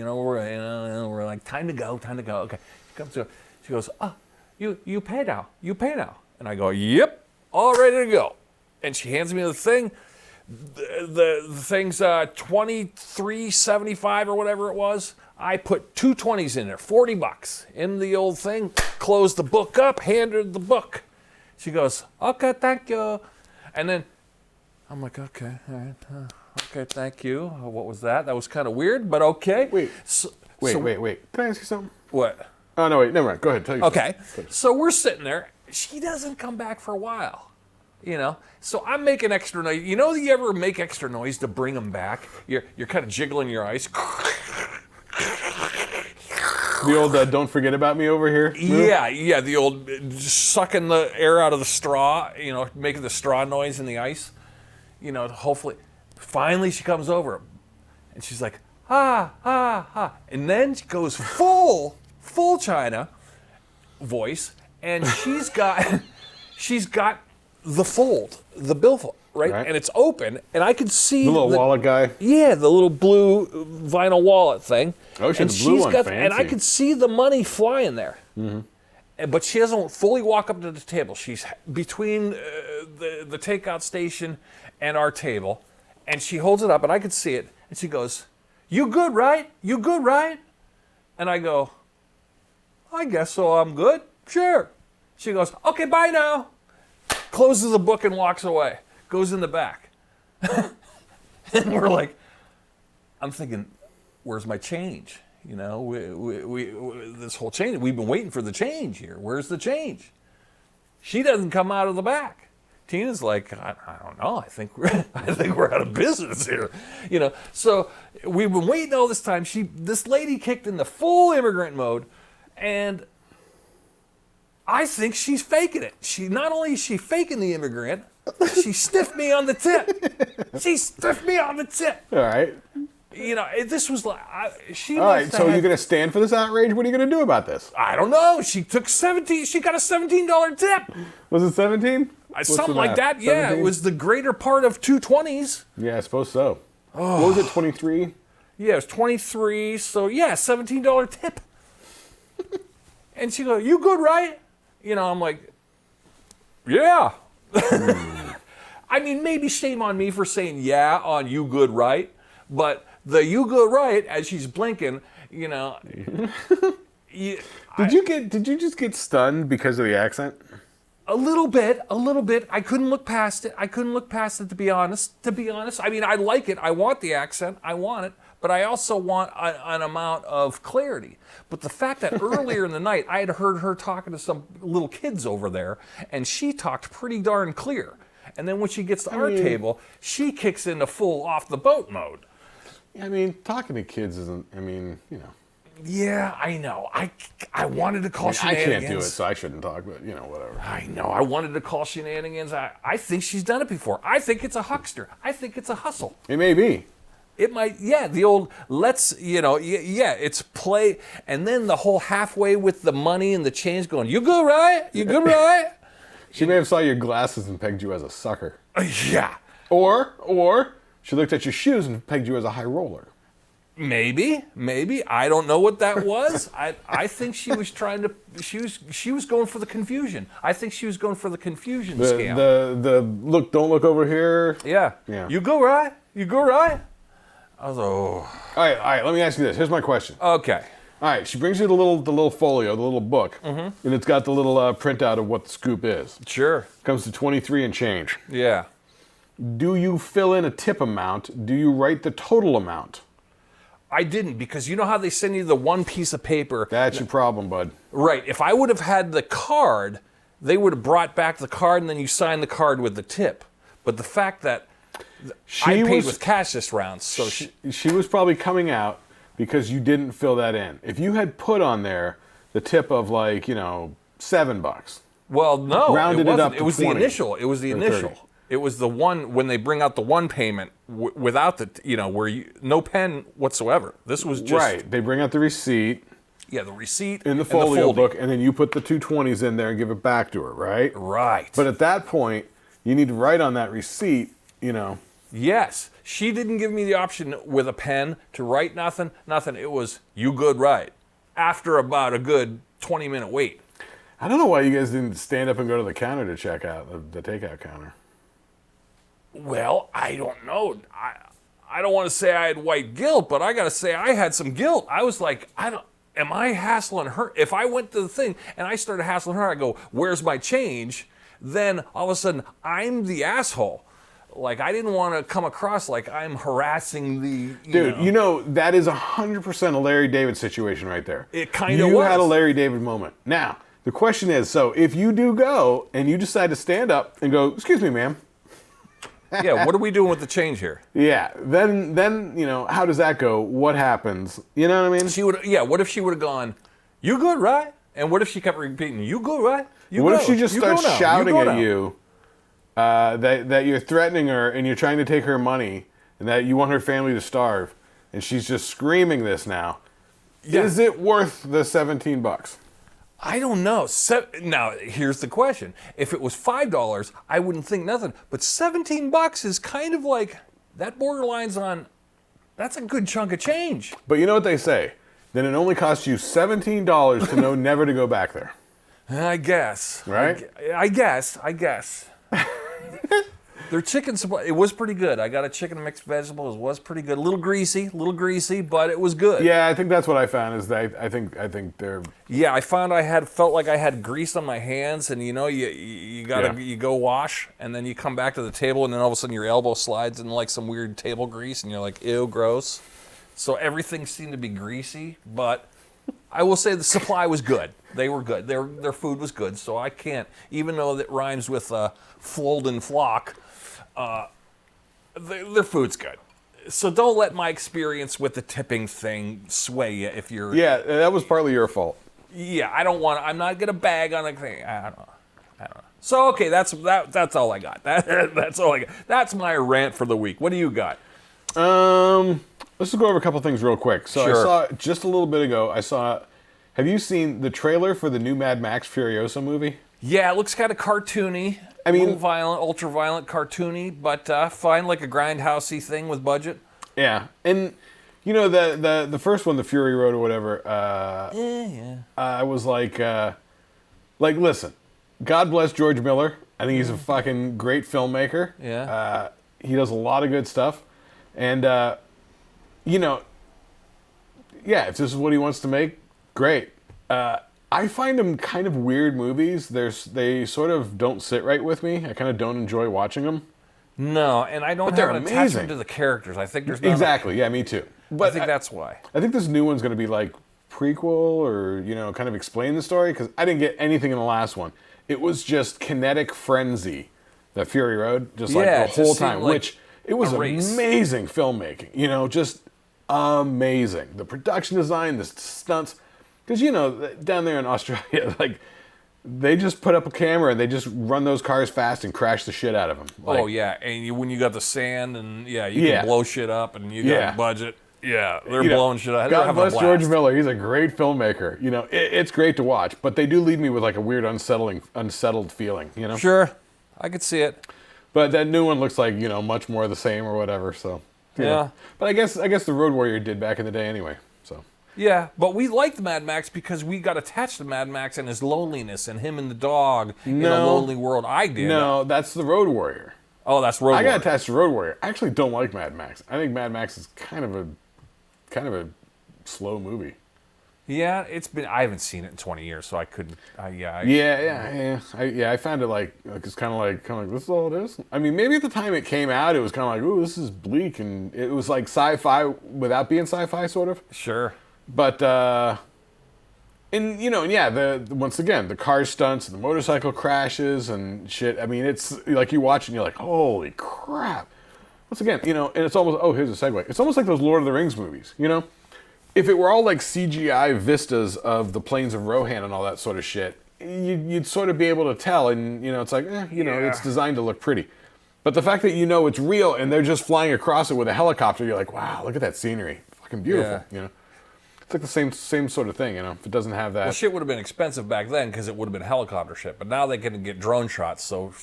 we're like, time to go. Okay, she comes to, she goes, you pay now. And I go, yep, all ready to go. And she hands me the thing. The thing's $23.75 or whatever it was. I put 2 20s in there, $40 in the old thing. Closed the book up, handed the book. She goes, "Okay, thank you." And then I'm like, "Okay, all right, okay, thank you." What was that? That was kind of weird, but okay. Wait. Can I ask you something? What? Oh no, wait, never mind. Go ahead. Tell you. Okay, so we're sitting there. She doesn't come back for a while. So I'm making extra noise. You ever make extra noise to bring them back? You're kind of jiggling your eyes. The old "don't forget about me" over here. Yeah, the old sucking the air out of the straw. Making the straw noise in the ice. Hopefully, finally she comes over, and she's like, "Ha ha ha," and then she goes full China voice, and she's got the fold, the billfold, right? And it's open, and I could see the little wallet guy. Yeah, the little blue vinyl wallet thing. Oh, the blue one, fancy. And I could see the money flying there. Mm-hmm. But she doesn't fully walk up to the table. She's between the takeout station and our table, and she holds it up, and I could see it, and she goes, "You good, right? You good, right?" And I go, "I guess so, I'm good. Sure." She goes, "Okay, bye now." Closes the book and walks away. Goes in the back. And we're like, I'm thinking, where's my change? This whole change, we've been waiting for the change here. Where's the change? She doesn't come out of the back. Tina's like, I don't know. I think we're out of business here. So we've been waiting all this time. This lady kicked in the full immigrant mode, and I think she's faking it. Not only is she faking the immigrant, she stiffed me on the tip. All right. This was like, she. All right, so you're going to stand for this outrage? What are you going to do about this? I don't know. She got a $17 tip. Was it 17? Something like that. 17? Yeah, it was the greater part of 2 20s. Yeah, I suppose so. Oh. What was it, 23? Yeah, it was 23. So yeah, $17 tip. And she goes, "You good, right?" I'm like, "Yeah." I mean, maybe shame on me for saying yeah on "you good, right?" But the "you good, right," as she's blinking, Did you just get stunned because of the accent? A little bit. I couldn't look past it. To be honest. I mean, I like it. I want the accent. I want it. But I also want an amount of clarity. But the fact that earlier in the night, I had heard her talking to some little kids over there, and she talked pretty darn clear. And then when she gets to our table, she kicks into full off-the-boat mode. I mean, talking to kids isn't, Yeah, I know. I wanted to call shenanigans. I can't do it, so I shouldn't talk, but, whatever. I know. I wanted to call shenanigans. I think she's done it before. I think it's a huckster. I think it's a hustle. It may be. It might, the old, it's play. And then the whole halfway with the money and the change going, "You good, right? You good, right?" She may have saw your glasses and pegged you as a sucker. Yeah. Or she looked at your shoes and pegged you as a high roller. Maybe. I don't know what that was. I think she was trying to, she was going for the confusion. I think she was going for the confusion scam. The don't look over here. Yeah. You go right? You go right? I was like, oh. All right, let me ask you this. Here's my question. Okay. All right, she brings you the little folio, the little book, and it's got the little printout of what the scoop is. Sure. Comes to 23 and change. Yeah. Do you fill in a tip amount? Do you write the total amount? I didn't, because you know how they send you the one piece of paper? That's your problem, bud. Right. If I would have had the card, they would have brought back the card, and then you sign the card with the tip. But the fact that I paid with cash this round, so she was probably coming out because you didn't fill that in. If you had put on there the tip of $7. Well, no, rounded it up to it was 20 the initial. It was the initial. 30. It was the one when they bring out the one payment without the where no pen whatsoever. This was just right. They bring out the receipt. Yeah, the receipt in the folio book, and then you put the 2 20s in there and give it back to her, right? Right. But at that point, you need to write on that receipt, Yes. She didn't give me the option with a pen to write nothing. It was, "You good, right?" After about a good 20-minute wait. I don't know why you guys didn't stand up and go to the counter to check out, the takeout counter. Well, I don't know. I don't want to say I had white guilt, but I got to say I had some guilt. I was like, am I hassling her? If I went to the thing and I started hassling her, I go, where's my change? Then all of a sudden, I'm the asshole. Like, I didn't want to come across like I'm harassing the... Dude, that is 100% a Larry David situation right there. It kind of was. You had a Larry David moment. Now, the question is, so if you do go and you decide to stand up and go, excuse me, ma'am. Yeah, what are we doing with the change here? Yeah, then how does that go? What happens? You know what I mean? What if she would have gone, you good, right? And what if she kept repeating, you good, right? What if she just starts shouting at you that you're threatening her and you're trying to take her money and that you want her family to starve, and she's just screaming this now? Yeah. Is it worth the $17? I don't know. Now, here's the question. If it was $5, I wouldn't think nothing. But $17 is kind of like, that borderline's on, that's a good chunk of change. But you know what they say? Then it only costs you $17 to know never to go back there. I guess. Right? I guess. Their chicken supply, it was pretty good. I got a chicken and mixed vegetables. It was pretty good. A little greasy, but it was good. Yeah, I think that's what I found is that I think they're... Yeah, I found felt like I had grease on my hands, and you go wash, and then you come back to the table, and then all of a sudden your elbow slides in like some weird table grease, and you're like, ew, gross. So everything seemed to be greasy, but I will say the supply was good. They were good. Their food was good, so I can't, even though that rhymes with fold and flock, their food's good. So don't let my experience with the tipping thing sway you if you're... Yeah, that was partly your fault. Yeah, I'm not going to bag on a thing. I don't know. So, okay, that's all I got. That's all I got. That's my rant for the week. What do you got? Let's just go over a couple things real quick. So Sure. I saw, just a little bit ago, have you seen the trailer for the new Mad Max Furiosa movie? Yeah, it looks kind of cartoony. I mean... a little violent, ultra-violent, cartoony, but fine, like a grindhousey thing with budget. Yeah, and... the first one, the Fury Road or whatever, I was like, listen, God bless George Miller. I think he's a fucking great filmmaker. Yeah. He does a lot of good stuff. And, if this is what he wants to make, great. I find them kind of weird movies. They sort of don't sit right with me. I kind of don't enjoy watching them. No, and I don't have an attachment to the characters. I think there's not exactly. Yeah, me too. But I think that's why. I think this new one's going to be like prequel or, kind of explain the story, because I didn't get anything in the last one. It was just kinetic frenzy, the Fury Road, just like the whole time, which it was amazing filmmaking, just amazing. The production design, the stunts, because, down there in Australia, like, they just put up a camera and they just run those cars fast and crash the shit out of them. Oh, yeah. And when you got the sand and, you can blow shit up and you got a budget. Yeah, they're blowing shit up. God bless George Miller. He's a great filmmaker. It's great to watch, but they do leave me with like a weird unsettled feeling, Sure. I could see it. But that new one looks like, much more of the same or whatever, so. Yeah. But I guess the Road Warrior did back in the day anyway, so. Yeah, but we liked Mad Max because we got attached to Mad Max and his loneliness and him and the dog in a lonely world. I did. No, that's the Road Warrior. Oh, that's Road Warrior. I got attached to Road Warrior. I actually don't like Mad Max. I think Mad Max is kind of a slow movie. Yeah, I haven't seen it in 20 years, so I couldn't. I found it like it's kind of like this is all it is. I mean, maybe at the time it came out, it was kind of like, ooh, this is bleak, and it was like sci-fi without being sci-fi, sort of. Sure. But once again, the car stunts and the motorcycle crashes and shit. I mean, it's like you watch and you're like, holy crap. Once again, and it's almost, here's a segue. It's almost like those Lord of the Rings movies, If it were all like CGI vistas of the plains of Rohan and all that sort of shit, you'd sort of be able to tell, and, it's like, it's designed to look pretty. But the fact that it's real and they're just flying across it with a helicopter, you're like, wow, look at that scenery. Fucking beautiful, It's like the same sort of thing, If it doesn't have that. Well, shit would have been expensive back then because it would have been helicopter shit. But now they can get drone shots, so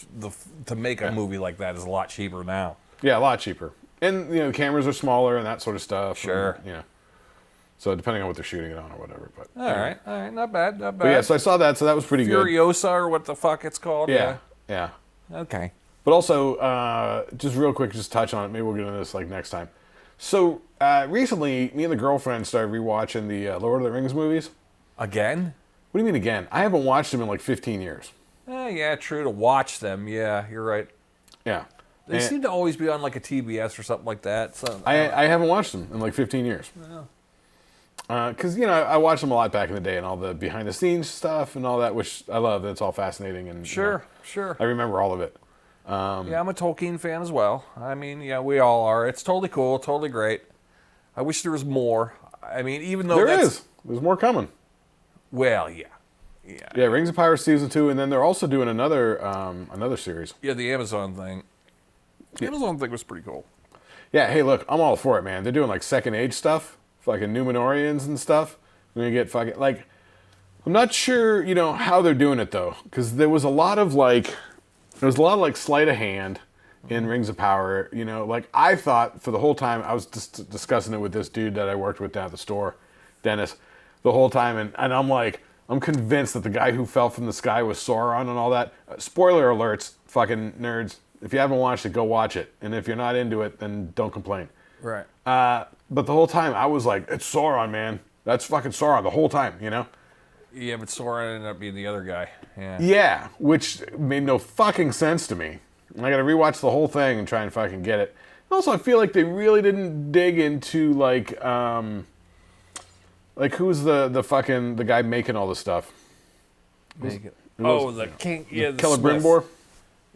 to make a movie like that is a lot cheaper now. Yeah, a lot cheaper. And, the cameras are smaller and that sort of stuff. Sure. And, so depending on what they're shooting it on or whatever. But all right, not bad. But yeah, so I saw that, so that was pretty good. Furiosa or what the fuck it's called. Yeah. Okay. But also, just real quick, just touch on it. Maybe we'll get into this like next time. So recently, me and the girlfriend started rewatching the Lord of the Rings movies. Again? What do you mean again? I haven't watched them in like 15 years. Yeah, true. To watch them, yeah, you're right. Yeah. They seem to always be on like a TBS or something like that. So I haven't watched them in like 15 years. Because, I watched them a lot back in the day and all the behind-the-scenes stuff and all that, which I love. That's all fascinating. And Sure. I remember all of it. Yeah, I'm a Tolkien fan as well. I mean, yeah, we all are. It's totally cool, totally great. I wish there was more. I mean, even though There's more coming. Well, yeah. Yeah, Rings of Power Season 2, and then they're also doing another series. Yeah, the Amazon thing. The Amazon thing was pretty cool. Yeah, hey, look, I'm all for it, man. They're doing like Second Age stuff, fucking Numenorians and stuff. We're gonna get fucking like, I'm not sure, how they're doing it though, because there was a lot of like sleight of hand in Rings of Power. Like I thought for the whole time I was just discussing it with this dude that I worked with down at the store, Dennis, the whole time, and I'm like, I'm convinced that the guy who fell from the sky was Sauron and all that. Spoiler alerts, fucking nerds. If you haven't watched it, go watch it. And if you're not into it, then don't complain. Right. But the whole time, I was like, it's Sauron, man. That's fucking Sauron the whole time, Yeah, but Sauron ended up being the other guy. Yeah. Yeah, which made no fucking sense to me. I gotta rewatch the whole thing and try and fucking get it. Also, I feel like they really didn't dig into, like who's the guy making all this stuff? The king. Yeah, the Celebrimbor?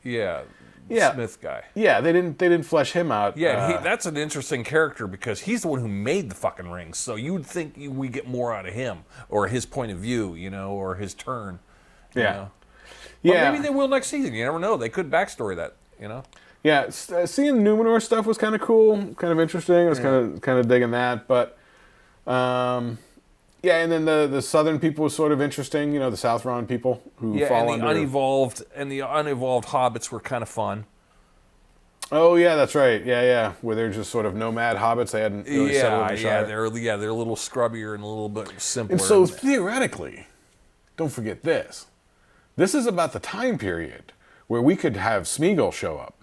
Yeah. Yeah. Smith guy. Yeah, they didn't flesh him out. Yeah, that's an interesting character because he's the one who made the fucking rings. So you would think we get more out of him or his point of view, or his turn. Yeah. Yeah. Maybe they will next season. You never know. They could backstory that. Yeah, seeing Numenor stuff was kind of cool, kind of interesting. I was kind of digging that, but yeah, and then the southern people was sort of interesting. The Southron people who fall under. The unevolved hobbits were kind of fun. Oh yeah, that's right. Yeah, where they're just sort of nomad hobbits. They hadn't really settled in the Shire. they're a little scrubbier and a little bit simpler. And so theoretically, don't forget this. This is about the time period where we could have Smeagol show up.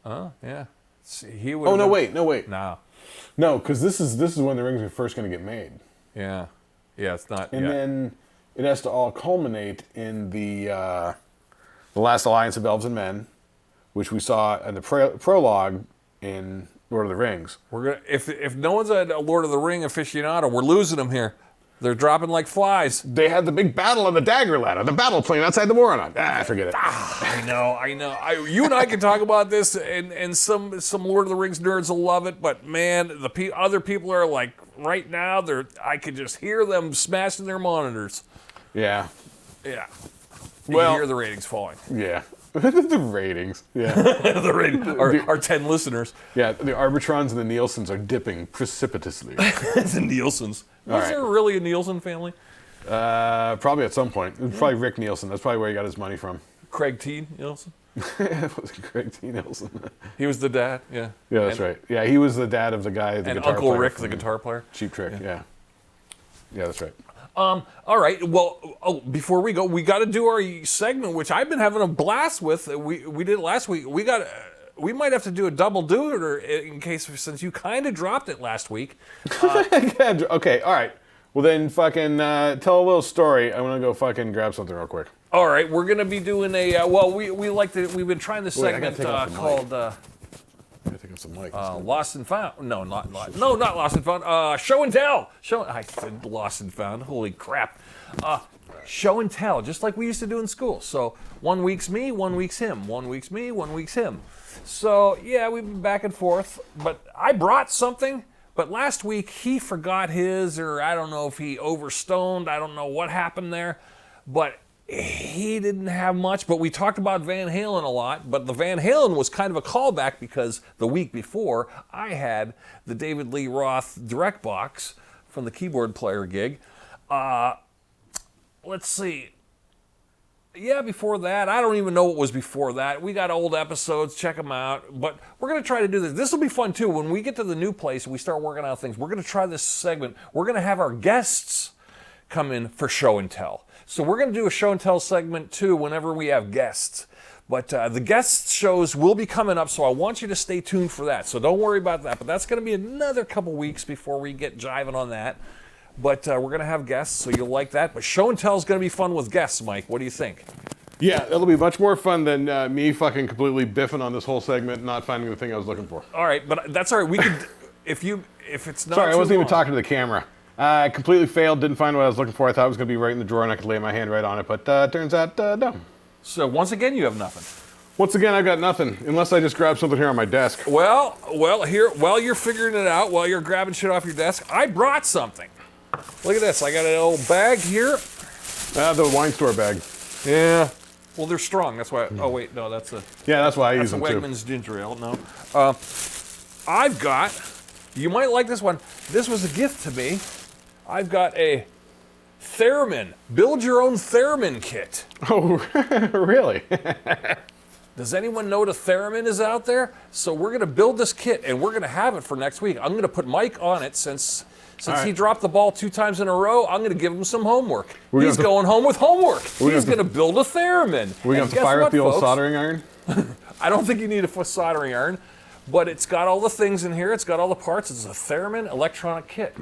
Oh yeah, he would. Oh no, wait. No, because this is when the rings are first going to get made. Yeah, it's not. And then it has to all culminate in the Last Alliance of Elves and Men, which we saw in the prologue in Lord of the Rings. We're gonna if no one's a Lord of the Ring aficionado, we're losing them here. They're dropping like flies. They had the big battle on the dagger ladder, the battle plane outside the Moron. Forget it. I know. You and I can talk about this, and some Lord of the Rings nerds will love it, but man, the other people are like, right now, I could just hear them smashing their monitors. Yeah. Yeah. You can hear the ratings falling. Yeah. The ratings. Yeah. The rating. Our 10 listeners. Yeah, the Arbitrons and the Nielsen's are dipping precipitously. The Nielsen's. Was there really a Nielsen family? Probably at some point. It was probably Rick Nielsen. That's probably where he got his money from. Craig T. Nielsen? It was Craig T. Nielsen. He was the dad, yeah. Yeah, that's right. Yeah, he was the dad of the guy, the and guitar Uncle player Rick, the guitar player. Cheap Trick, yeah. Yeah, that's right. All right. Well, before we go, we got to do our segment, which I've been having a blast with. We did it last week. We might have to do a double do in case since you kind of dropped it last week. Okay. All right. Well, then, fucking tell a little story. I'm gonna go fucking grab something real quick. All right. We're gonna be doing a. We've been trying this segment called. I think it's a mic. Lost and Found. No, not Lost and Found. Show and Tell. I said Lost and Found. Holy crap. Show and Tell, just like we used to do in school. So 1 week's me, 1 week's him. 1 week's me, 1 week's him. So yeah, we've been back and forth. But I brought something. But last week he forgot his, or I don't know if he overstoned. I don't know what happened there. But he didn't have much, but we talked about Van Halen a lot, but the Van Halen was kind of a callback because the week before I had the David Lee Roth direct box from the keyboard player gig. Let's see. Yeah, before that, I don't even know what was before that. We got old episodes, check them out, but we're going to try to do this. This will be fun too. When we get to the new place and we start working out things, we're going to try this segment. We're going to have our guests come in for show and tell. So we're going to do a show and tell segment too whenever we have guests. But the guest shows will be coming up, so I want you to stay tuned for that. So don't worry about that. But that's going to be another couple weeks before we get jiving on that. But we're going to have guests, so you'll like that. But show and tell is going to be fun with guests, Mike. What do you think? Yeah, it'll be much more fun than me fucking completely biffing on this whole segment, not finding the thing I was looking for. All right, but that's all right. We could, if it's not. Sorry, I too wasn't even long. talking to the camera. I completely failed, didn't find what I was looking for. I thought it was going to be right in the drawer and I could lay my hand right on it, but turns out, no. So once again, you have nothing. Once again, I've got nothing, unless I just grab something here on my desk. Well, here, while you're figuring it out, while you're grabbing shit off your desk, I brought something. Look at this. I got an old bag here. The wine store bag. Yeah. Well, they're strong. That's why. Oh wait, no, that's a. Yeah, that's why I use That's a them too. Wegmans ginger ale. No. I've got. You might like this one. This was a gift to me. I've got a theremin. Build your own theremin kit. Oh, really? Does anyone know what a theremin is out there? So we're going to build this kit, and we're going to have it for next week. I'm going to put Mike on it since right. he dropped the ball 2 times in a row. I'm going to give him some homework. We're He's going home with homework. He's going to build a theremin. We're going to have to fire up the old soldering iron? I don't think you need a soldering iron, but it's got all the things in here. It's got all the parts. It's a theremin electronic kit.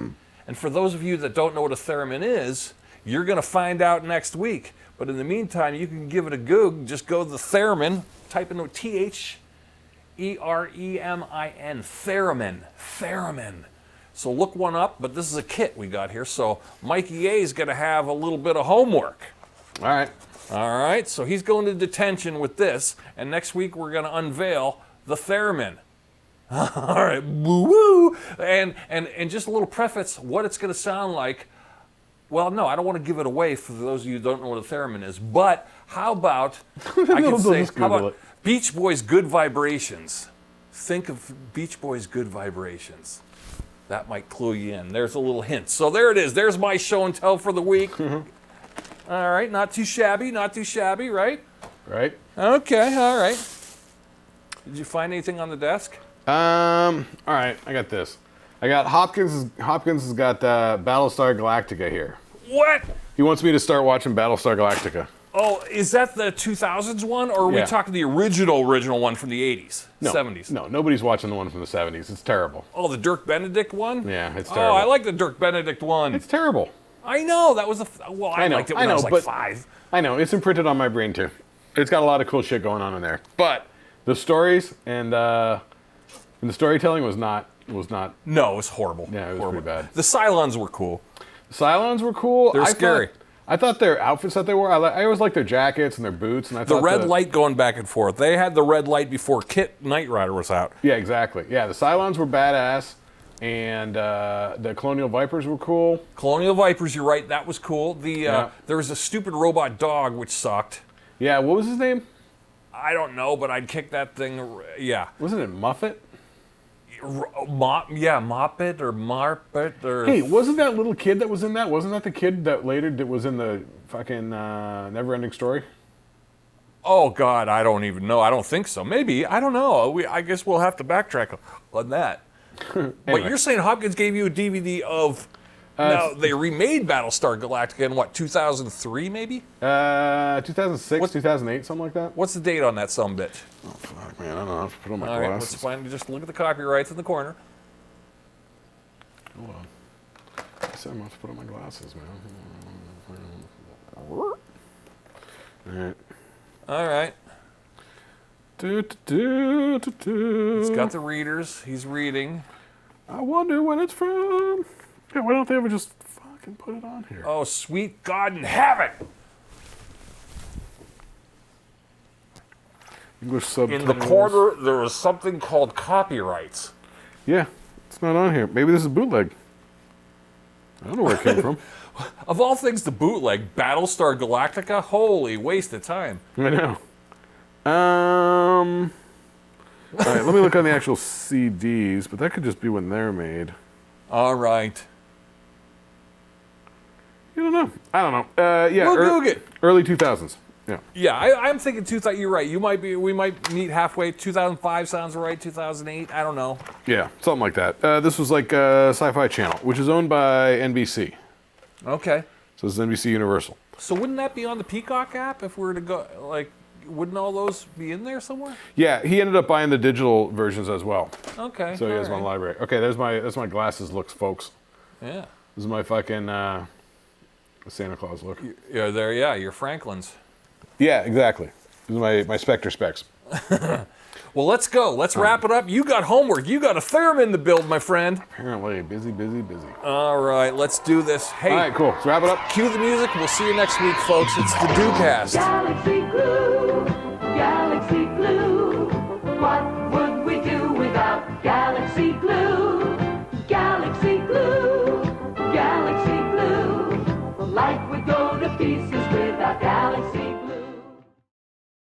And for those of you that don't know what a theremin is, you're going to find out next week. But in the meantime, you can give it a goog. Just go to the theremin, type in the Theremin, theremin. So look one up, but this is a kit we got here. So Mikey A is going to have a little bit of homework. All right. All right, so he's going to detention with this, and next week we're going to unveil the theremin. All right, woo-woo! And just a little preface, what it's going to sound like. Well, no, I don't want to give it away for those of you who don't know what a theremin is, but how about, I can say, Just how Google about it. Beach Boys' Good Vibrations? Think of Beach Boys' Good Vibrations. That might clue you in. There's a little hint. So there it is. There's my show and tell for the week. All right, not too shabby, right? Right. Okay, all right. Did you find anything on the desk? All right, I got this. I got Hopkins has got Battlestar Galactica here. What? He wants me to start watching Battlestar Galactica. Oh, is that the 2000s one, or are we Yeah. talking the original one from the 80s, No, 70s? No, nobody's watching the one from the 70s. It's terrible. Oh, the Dirk Benedict one? Yeah, it's Oh, terrible. I like the Dirk Benedict one. It's terrible. I know, that was well, I know, liked it when I I, know, was like but- 5. I know, it's imprinted on my brain too. It's got a lot of cool shit going on in there. But the stories and the storytelling was not. No, it was horrible. Yeah, it was horrible. pretty bad. The Cylons were cool. Cylons were cool. They were scary. I thought their outfits that they wore. I always liked their jackets and their boots. And I The thought red light going back and forth. They had the red light before Kit Knight Rider was out. Yeah, exactly. Yeah, the Cylons were badass, and the Colonial Vipers were cool. Colonial Vipers, you're right, that was cool. Yeah. There was a stupid robot dog which sucked. Yeah, what was his name? I don't know, but I'd kick that thing. Yeah, Wasn't it Muffet? Moppet or Marpet or. Hey, wasn't that little kid that was in that? Wasn't that the kid that later was in the fucking Never-Ending Story? Oh God, I don't even know. I don't think so. Maybe I don't know. I guess we'll have to backtrack on that. But Anyway. you're saying Hopkins gave you a DVD of? Now they remade Battlestar Galactica in what 2003 maybe? 2006, 2008, something like that. What's the date on that sumbitch? Oh, fuck, man, I don't know. I have to put on my All right, let's glasses. find. Just look at the copyrights in the corner. Hold on. I said I'm going to have to put on my glasses, man. All right. All right. He's got the readers. He's reading. I wonder when it's from. Yeah, why don't they ever just fucking put it on here? Oh, sweet God in heaven! English In subtitles. the corner, there is something called copyrights. Yeah, it's not on here. Maybe this is bootleg. I don't know where it came from. Of all things to bootleg, Battlestar Galactica? Holy waste of time. I know. All right, let me look on the actual CDs, but that could just be when they're made. All right. You don't know. I don't know. Yeah, We'll Goog it. early 2000s. Yeah. Yeah, I'm thinking 2000. You're right. We might meet halfway. 2005 sounds right. 2008. I don't know. Yeah, something like that. This was like Sci-Fi Channel, which is owned by NBC. Okay. So this is NBC Universal. So wouldn't that be on the Peacock app if we were to go like wouldn't all those be in there somewhere? Yeah, he ended up buying the digital versions as well. Okay. So he has all one right. library. Okay, that's my glasses looks, folks. Yeah. This is my fucking Santa Claus look. Yeah, there. Yeah, you're Franklin's. Yeah, exactly. This is my Spectre specs. Well, let's go. Let's wrap it up. You got homework. You got a theremin to build, my friend. Apparently, busy. All right, let's do this. Hey, All right, cool. Let's wrap it up. cue the music. We'll see you next week, folks. It's the DooCast. Galaxy glue, galaxy glue. What would we do without galaxy glue? Galaxy glue, galaxy glue. Life would go to pieces